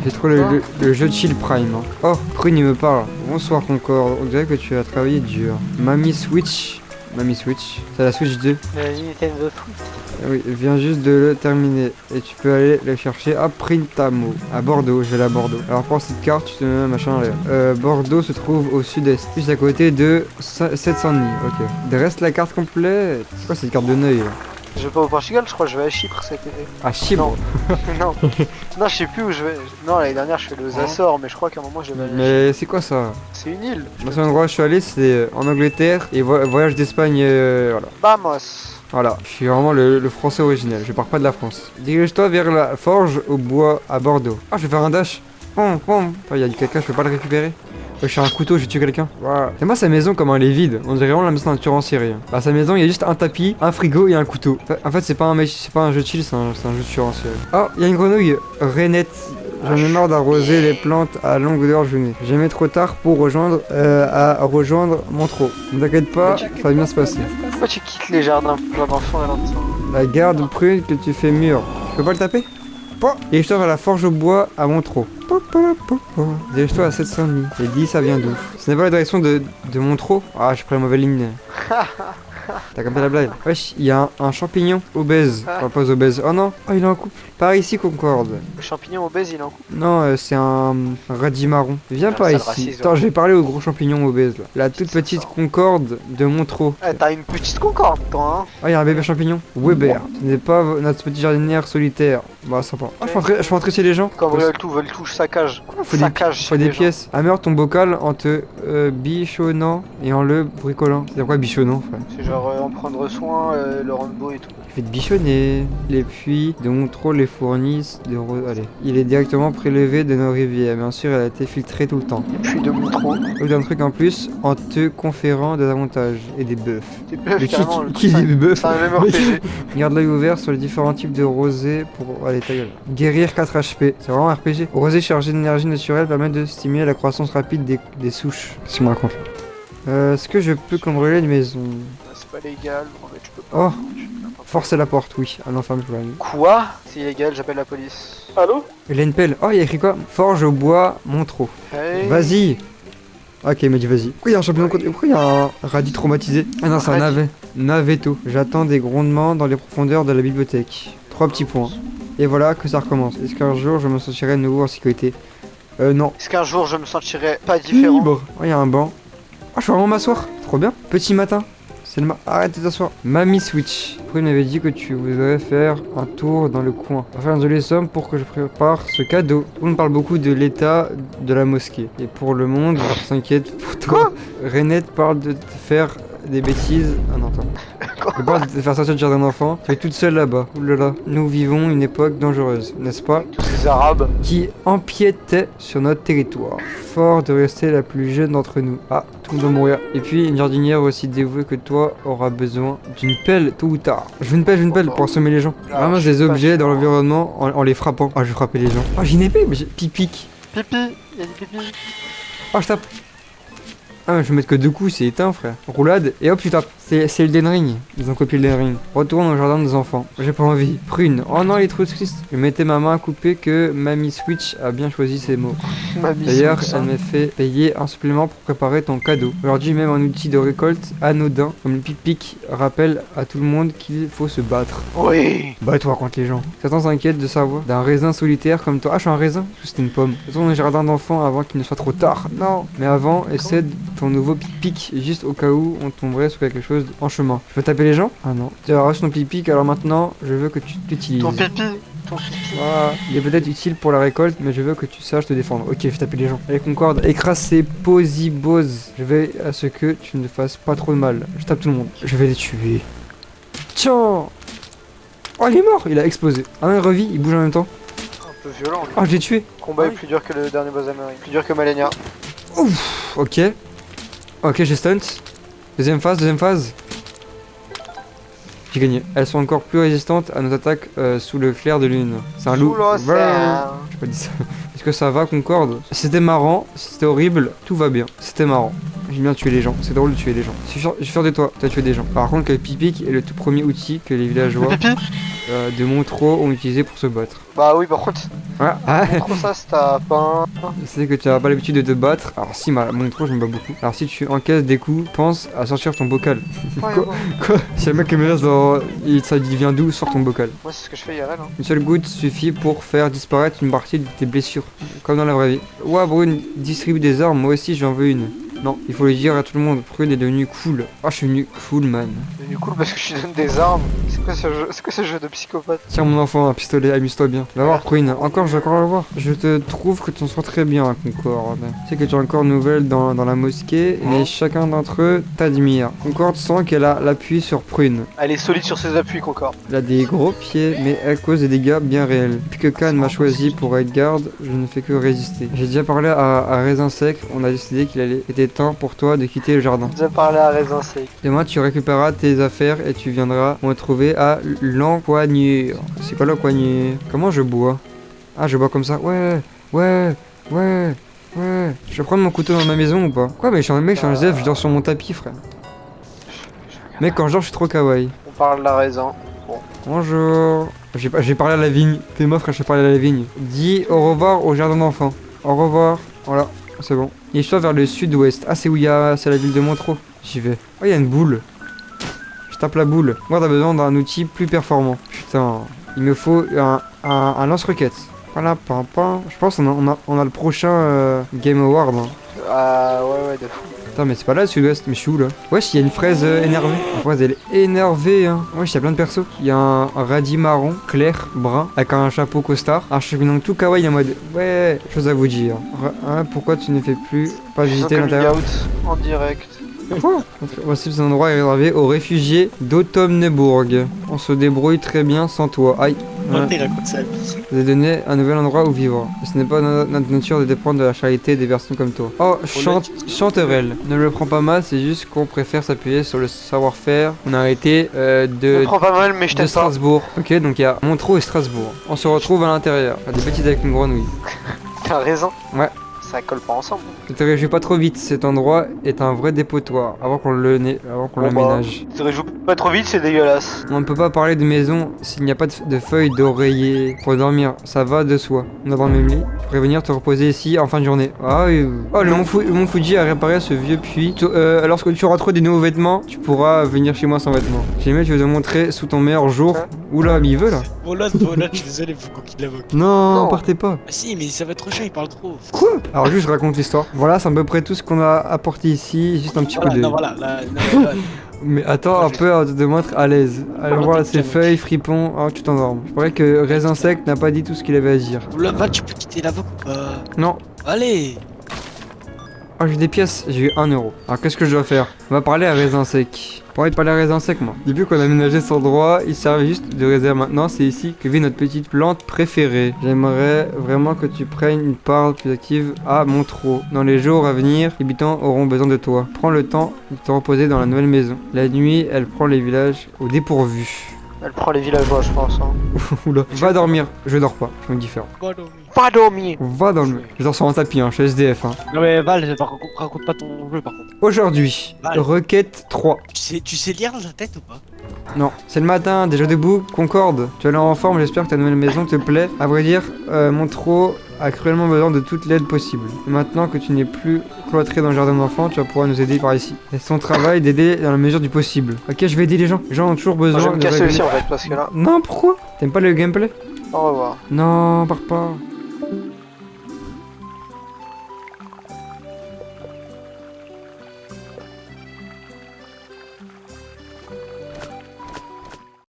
J'ai trop le jeu de chill prime. Hein. Oh, Prune il me parle. Bonsoir Concorde, on dirait que tu as travaillé dur. Mamie Switch. Mamie Switch, c'est la Switch 2. La Nintendo Switch. Oui, viens juste de le terminer. Et tu peux aller le chercher à Printamo, à Bordeaux. Je vais aller à Bordeaux. Alors prends cette carte, tu te mets machin là. Bordeaux se trouve au sud-est, juste à côté de Sept-Saint-Denis. Ok. Reste la carte complète. C'est quoi cette carte de Neuil là? Je vais pas au Portugal, je crois que je vais à Chypre cet été. À Chypre? Non. Non, je sais plus où je vais. Non, l'année dernière je suis allé aux Açores, mais je crois qu'à un moment je vais aller à Chypre. Mais c'est quoi ça? C'est une île. Le seul endroit où je suis allé c'est en Angleterre et voyage d'Espagne, voilà. Vamos. Voilà, je suis vraiment le français originel, je pars pas de la France. Dirige-toi vers la forge au bois à Bordeaux. Ah, je vais faire un dash. Il y a du caca, je peux pas le récupérer. Je suis un couteau, j'ai tué quelqu'un. Wow. Et moi, sa maison, comment elle est vide. On dirait vraiment la maison d'un tueur en série. Bah, sa maison, il y a juste un tapis, un frigo et un couteau. En fait, c'est pas un jeu de chill, c'est un jeu de tueur en série. Oh, il y a une grenouille. Renette. J'en ai marre d'arroser les plantes à longueur de journée. Jamais trop tard pour rejoindre mon trot. Ne t'inquiète pas, ça va bien se passer. Pourquoi tu quittes les jardins plein d'enfants et l'enfant? La garde Prune que tu fais mûr. Je peux pas le taper? Dirige-toi vers la forge au bois à Montreux. Dirige-toi à Sept-Saint-Denis. Et dis, ça vient d'où? Ce n'est pas la direction de Montreux? Ah, j'ai pris la mauvaise ligne. T'as compris la blague? Wesh, il y a un champignon obèse. Enfin, pas obèse. Oh non, oh, il est en couple. Par ici, Concorde. Le champignon obèse, il est en couple. Non, c'est un radis marron. Viens Ah, par ça, le ici. racisme. Attends, je vais parler au gros champignon obèse là. La toute petite Concorde de Montreux. Eh, t'as une petite concorde, toi, hein? Oh, il y a un bébé champignon. Weber. Ce n'est pas notre petit jardinière solitaire. Bah, sympa. Oh, je peux entrer chez les gens. Quand veulent tout saccage. Quoi, faut Saccage des chez les gens. pièces. Ameure ton bocal en te bichonnant et en le bricolant. C'est quoi bichonnant, frère? C'est genre en prendre soin, le rendre beau et tout. Je vais te bichonner. Les puits de Montreux les fournissent de Allez. Il est directement prélevé de nos rivières. Bien sûr, elle a été filtrée tout le temps. Et puis de Montreux. Ou d'un truc en plus en te conférant des avantages et des buffs. Des bœufs, Mais carrément. qui dit buff? C'est un même RPG. Garde l'œil ouvert sur les différents types de rosés pour... Allez, ta gueule. Guérir 4 HP. C'est vraiment un RPG. Rosé chargé d'énergie naturelle permet de stimuler la croissance rapide des souches. Qu'est-ce qu'il me raconte là? Est-ce que je peux cambrioler une maison? C'est pas légal, en fait, tu peux pas. Oh, forcer la porte, oui. Ah non, ferme le Quoi? C'est illégal, j'appelle la police. Allô? Il a une pelle. Oh, il y a écrit quoi? Forge au bois, Montreux. Hey. Vas-y. Ok, il m'a dit vas-y. Pourquoi il y a un champignon côté? Pourquoi il y a un radis traumatisé? Ah non, c'est un navet. Naveto. J'attends des grondements dans les profondeurs de la bibliothèque. 3 petits points. Et voilà que ça recommence. Est-ce qu'un jour je me sentirai de nouveau en sécurité? Non. Est-ce qu'un jour je me sentirai pas différent? Libre. Oh, il y a un banc. Oh, je peux vraiment m'asseoir. Trop bien. Petit matin. C'est le Arrête de t'asseoir. Mamie Switch. Prune m'avait dit que tu voudrais faire un tour dans le coin. On va faire un joli somme pour que je prépare ce cadeau. Tout le monde parle beaucoup de l'état de la mosquée. Et pour le monde, on s'inquiète pour toi. Renette parle de te faire des bêtises. Ah non, attends. Elle parle de te faire sortir du jardin d'enfant. Tu es toute seule là-bas. Oulala. Nous vivons une époque dangereuse, n'est-ce pas? Tous ces arabes. Qui empiétait sur notre territoire. Fort de rester la plus jeune d'entre nous. Ah, tout le monde doit mourir. Et puis, une jardinière aussi dévouée que toi aura besoin d'une pelle tôt ou tard. Je veux une pelle pour assommer les gens. Ramasse des objets dans l'environnement en les frappant. Ah, je vais frapper les gens. Oh, j'ai une épée, mais j'ai pic. Pipi, il y a du pipi. Oh, je tape. Ah, mais je vais mettre que 2 coups, c'est éteint, frère. Roulade, et hop, tu tapes. C'est Elden Ring. Ils ont copié Elden Ring. Retourne au jardin des enfants. J'ai pas envie. Prune. Oh non, il est trop triste. Je mettais ma main à couper que Mamie Switch a bien choisi ses mots. D'ailleurs, elle m'a fait payer un supplément pour préparer ton cadeau. Aujourd'hui, même un outil de récolte anodin, comme le pic-pic, rappelle à tout le monde qu'il faut se battre. Oui. Bats-toi contre les gens. Certains s'inquiètent de savoir d'un raisin solitaire comme toi. Ah, je suis un raisin? Parce que c'était une pomme. Retourne au jardin d'enfants avant qu'il ne soit trop tard. Non. Mais avant, essaie ton nouveau pic-pic, juste au cas où on tomberait sur quelque chose en chemin. Je peux taper les gens? Ah non. Tu as reçu ton pic-pic, alors maintenant, je veux que tu l'utilises. Ton pipi. Ton pipi. Ah, il est peut-être utile pour la récolte, mais je veux que tu saches te défendre. Ok, je vais taper les gens. Allez, Concorde, écrase ces posiboses. Je vais à ce que tu ne fasses pas trop de mal. Je tape tout le monde. Je vais les tuer. Tiens! Oh, il est mort! Il a explosé. Ah non, il revit, il bouge en même temps. Un peu violent, lui. Ah, je l'ai tué. Le combat est plus dur que le dernier boss américain. Plus dur que Malenia. Ouf! Ok. Ok, j'ai stunt. Deuxième phase. J'ai gagné. Elles sont encore plus résistantes à nos attaques sous le clair de lune. C'est un loup. Sous l'océan. J'ai pas dit ça. Est-ce que ça va, Concorde? C'était marrant, c'était horrible, tout va bien. C'était marrant. J'aime bien tuer les gens, c'est drôle de tuer les gens. Je suis fier de toi, t'as tué des gens. Par contre, le pipic est le tout premier outil que les villageois Le pipi de Montreux ont utilisé pour se battre. Bah oui, par contre, Voilà. Ah, trop ça, c'est ta pain. je sais que tu n'as pas l'habitude de te battre. Alors si, Montreux, je me bats beaucoup. Alors si tu encaisses des coups, pense à sortir ton bocal. Ouais, Quoi ouais. Quoi Si le mec qui me laisse dans... ça vient d'où? Sors ton bocal. Moi, c'est ce que je fais IRL. Hein. Une seule goutte suffit pour faire disparaître une partie de tes blessures, comme dans la vraie vie. Ouah, Brune, distribue des armes, moi aussi j'en veux une. Non, il faut le dire à tout le monde, Prune est devenu cool. Ah, je suis devenu cool, man. C'est du cool parce que je te donne des armes. C'est quoi ce jeu de psychopathe? Tiens, mon enfant, un pistolet, amuse-toi bien. Va voir, Prune, encore, je vais encore le voir. Je te trouve que tu en sors très bien, Concorde. Tu sais que tu es encore nouvelle dans la mosquée, mais chacun d'entre eux t'admire. Concorde sent qu'elle a l'appui sur Prune. Elle est solide sur ses appuis, Concorde. Elle a des gros pieds, mais elle cause des dégâts bien réels. Depuis que Khan m'a choisi pour être garde, je ne fais que résister. J'ai déjà parlé à Raisin Sec, on a décidé qu'il était temps pour toi de quitter le jardin. J'ai déjà parlé à Raisin Sec. Demain, tu récupéreras tes affaires et tu viendras me retrouver à l'encoignure. C'est quoi l'encoignure? Comment je bois? Ah, je bois comme ça. Ouais. Je vais prendre mon couteau dans ma maison ou pas? Quoi, mais je suis un mec, je suis un zef, je dors sur mon tapis, frère. Mec, quand je dors, je suis trop kawaii. On parle de la raisin. Bonjour. J'ai parlé à la vigne. T'es mort, frère, j'ai parlé à la vigne. Dis au revoir au jardin d'enfants. Au revoir. Voilà, c'est bon. Et je suis vers le sud-ouest. Ah, c'est où il y a... C'est la ville de Montreux. J'y vais. Oh, il y a une boule. Je tape la boule. Moi, t'as besoin d'un outil plus performant. Putain, il me faut un lance-roquette. Voilà, pam. Je pense qu'on a le prochain Game Award. Hein. Ah, ouais, de fou. Putain, mais c'est pas là le sud-ouest, mais je suis où là? Wesh, il y a une fraise énervée. La fraise, elle est énervée, hein. Wesh, il y a plein de persos. Il y a un radis marron, clair, brun, avec un chapeau costard. Un chevignon tout kawaii en mode. Ouais, chose à vous dire. Pourquoi tu ne fais plus pas visiter l'intérieur? En direct. Quoi? Voici cet endroit est réservé aux réfugiés d'Automnebourg. On se débrouille très bien sans toi. Aïe. Ouais. Il raconte sa vie. Vous avez donné un nouvel endroit où vivre. Et ce n'est pas notre nature de dépendre de la charité des personnes comme toi. Oh, chanterelle. Ne le prends pas mal, c'est juste qu'on préfère s'appuyer sur le savoir-faire. On a arrêté Je de prends pas mal, mais je de t'aime pas. Strasbourg. Ok, donc il y a Montreux et Strasbourg. On se retrouve à l'intérieur. Des bêtises avec une grenouille. T'as raison. Ouais. Ça colle pas ensemble. Ne te réjouis pas trop vite, cet endroit est un vrai dépotoir avant qu'on l'aménage. Tu te réjouis pas trop vite, c'est dégueulasse. On ne peut pas parler de maison s'il n'y a pas de feuilles d'oreiller pour dormir, ça va de soi. On a dans le même lit. Je pourrais venir te reposer ici en fin de journée. Ah oui. Oh, le mont Fuji a réparé ce vieux puits. Lorsque tu auras trop des nouveaux vêtements, tu pourras venir chez moi sans vêtements. J'ai aimé, je vais te montrer sous ton meilleur jour. Oula, mais il veut là. Voilà, je suis désolé, faut qu'il l'invoque. Non, partez pas. Ah si, mais ça va être trop chiant, il parle trop. Quoi? Alors juste je raconte l'histoire. Voilà, c'est à peu près tout ce qu'on a apporté ici, juste un petit coup de... Non, voilà, là, Mais attends un peu, on te montre à l'aise. Alors voilà, ces feuilles, fripons, oh tu t'endormes. Je croyais que Raisin Sec n'a pas dit tout ce qu'il avait à dire. Là, tu peux quitter l'avocat ou pas? Non. Allez. Oh j'ai des pièces, j'ai eu 1 euro. Alors qu'est-ce que je dois faire? On va parler à Raisin Sec. Pour aller parler à Raisin Sec moi. Depuis qu'on a aménagé cet endroit, il servait juste de réserve maintenant, c'est ici que vit notre petite plante préférée. J'aimerais vraiment que tu prennes une part plus active à Montreux. Dans les jours à venir, les habitants auront besoin de toi. Prends le temps de te reposer dans la nouvelle maison. La nuit, elle prend les villages au dépourvu. Elle prend les villageois, je pense. Hein. Oula. Va dormir. Je dors pas, je me différent. Pas dormir. Va dormir. Je dors sur un tapis, hein, je suis SDF. Hein. Non mais Val, raconte pas ton jeu par contre. Aujourd'hui, Vale. requête 3. Tu sais lire la tête ou pas? Non, c'est le matin, déjà debout, Concorde. Tu as l'air en forme, j'espère que ta nouvelle maison te plaît. À vrai dire, Montreux a cruellement besoin de toute l'aide possible. Et maintenant que tu n'es plus cloîtré dans le jardin d'enfants, tu vas pouvoir nous aider par ici. Et c'est ton travail d'aider dans la mesure du possible. Ok, je vais aider les gens. Les gens ont toujours Moi, je besoin vais me de casser régler- aussi en fait, parce que là. Non, pourquoi? T'aimes pas le gameplay? Au revoir. Non, pars pas.